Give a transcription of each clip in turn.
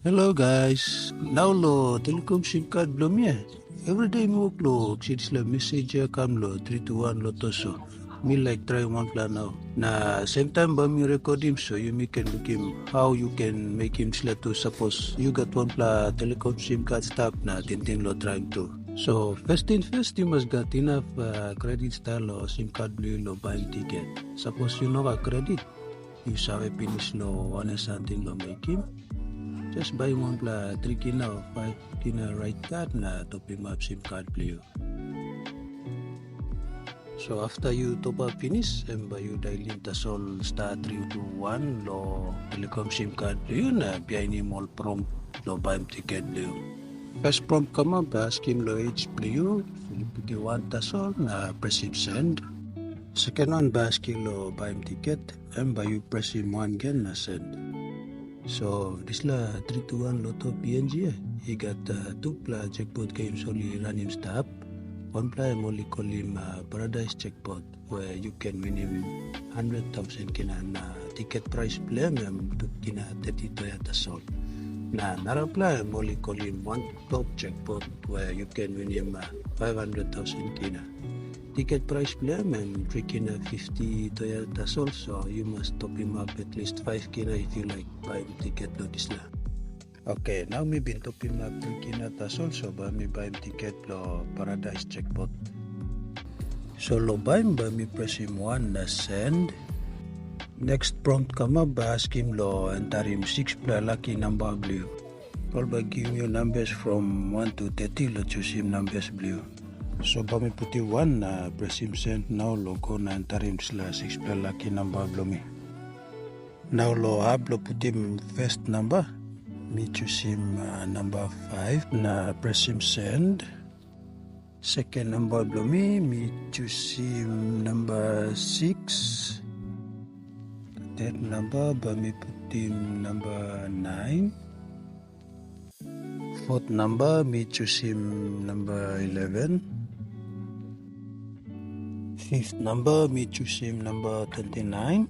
Hello guys. Now lo Telikom SIM card belum ya? Every day me work lo it's la message come lo 3 to 1 lo so. Me like try one plan now. Na same time ba me record him so you me can look him how you can make him select to suppose you got one pla Telecom SIM card stop na tintin lo trying to. So first thing first you must got enough credit style or SIM card blue lo buying ticket. Suppose you know a credit you saw finish lo honest something lo make him. Just buy one pla 3 kina or 5 kina right card na top him up SIM card player. So after you top up finish, and by you dial in the sol star 321 lo Telecom SIM card player na behind him all prompt lo buy him ticket player. First prompt come up, ask him lo age player, you put the one the sol na press him send. Second one ask him lo buy him ticket, and by you press him one again na send. So this la 3 to 1 Lotto PNG. He got two pla jackpot games only run him stop. One play I'm only call him Paradise Jackpot, where you can win him 100,000 kina na ticket price play kina 30 Toyota Soul. Na another play I'm only call him one top jackpot, where you can win him 500,000 kina. Ticket price play I'm freaking 50 Toyota Soul, so you must top him up at least 5 kina if you like buy ticket lo disla. Okay, now me been top him up 3 kina tasol, so ba me buy him ticket lo Paradise Jackpot. So lo buy him ba me press him one na send. Next prompt come up ba ask him lo enter him 6 pla lucky number blue. All ba give you numbers from 1 to 30 lo choose him numbers blue. So ba me put him one na press him send now lo go na enter him sila 6 pla lucky number blue me. Now lo hab lo put him first number. Me choose him number 5 na press him send. Second number below me choose him number 6. Third number but me put him number 9. Fourth number me choose him number 11. Fifth number me choose him number 29.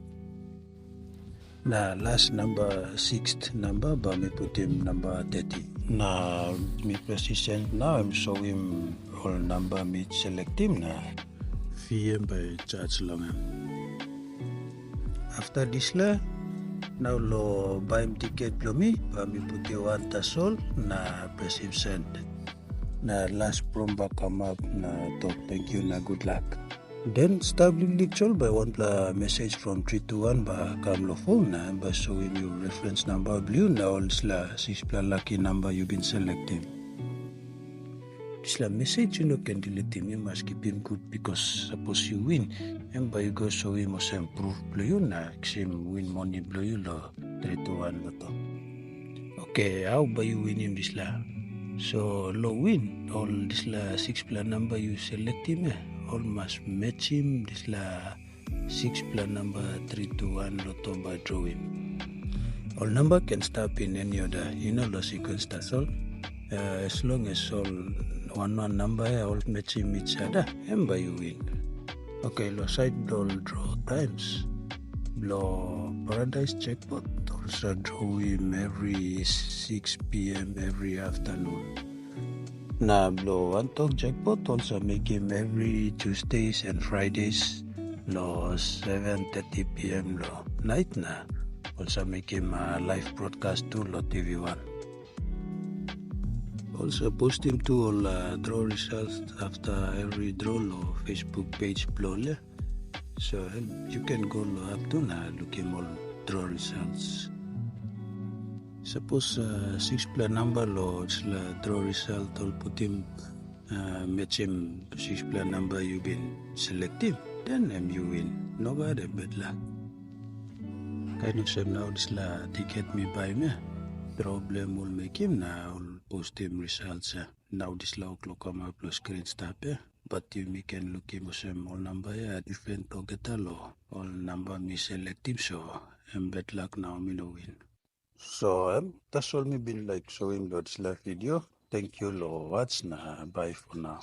Na last number, sixth number, but me put him number 30. Na me press send now, I'm show him all number me select him na fee by charge long. After this la, now lo buy him ticket below me, but me put the one tasol na press him send. Na last promba come up na talk thank you na good luck. Then stabling lecture by one pla message from 3 to 1 ba kamlo phone na by showing you reference number blue na all sla 6 pla lucky number you been selecting. This la message you know can delete him, you must keep him good because suppose you win and by you go show him some proof blue na same win money blue lo 3 to 1 lo to. Okay, how by you win him this la? So lo win all this la 6 pla number you select him all must match him this la 6 pla number 3 to 1 lotto by drawing. All number can stop in any other, you know the sequence that's all. As long as all one number all match him each other and by you win. Okay, lo side all draw times. Lo Paradise Jackpot also draw him every 6 p.m. every afternoon. Na lo one Tok Jackpot also make him every Tuesdays and Fridays lo 7:30 p.m. lo night na also make him a live broadcast to lo TV1. Also post him to all draw results after every draw lo Facebook page below le. So you can go lo up to na look him all draw results. Suppose 6 pla number lo la draw result all put him match him 6 pla number you been selected, then you win. No bad bad luck. Kind of same now this la ticket me buy me. Problem will make him now post him results. Now this la o'clock come up lo screen stop but you me can look him same all number different target lo all number me select him so bad luck now me no win. So that's all me been like showing Lord's live video. Thank you, Lord. Bye for now.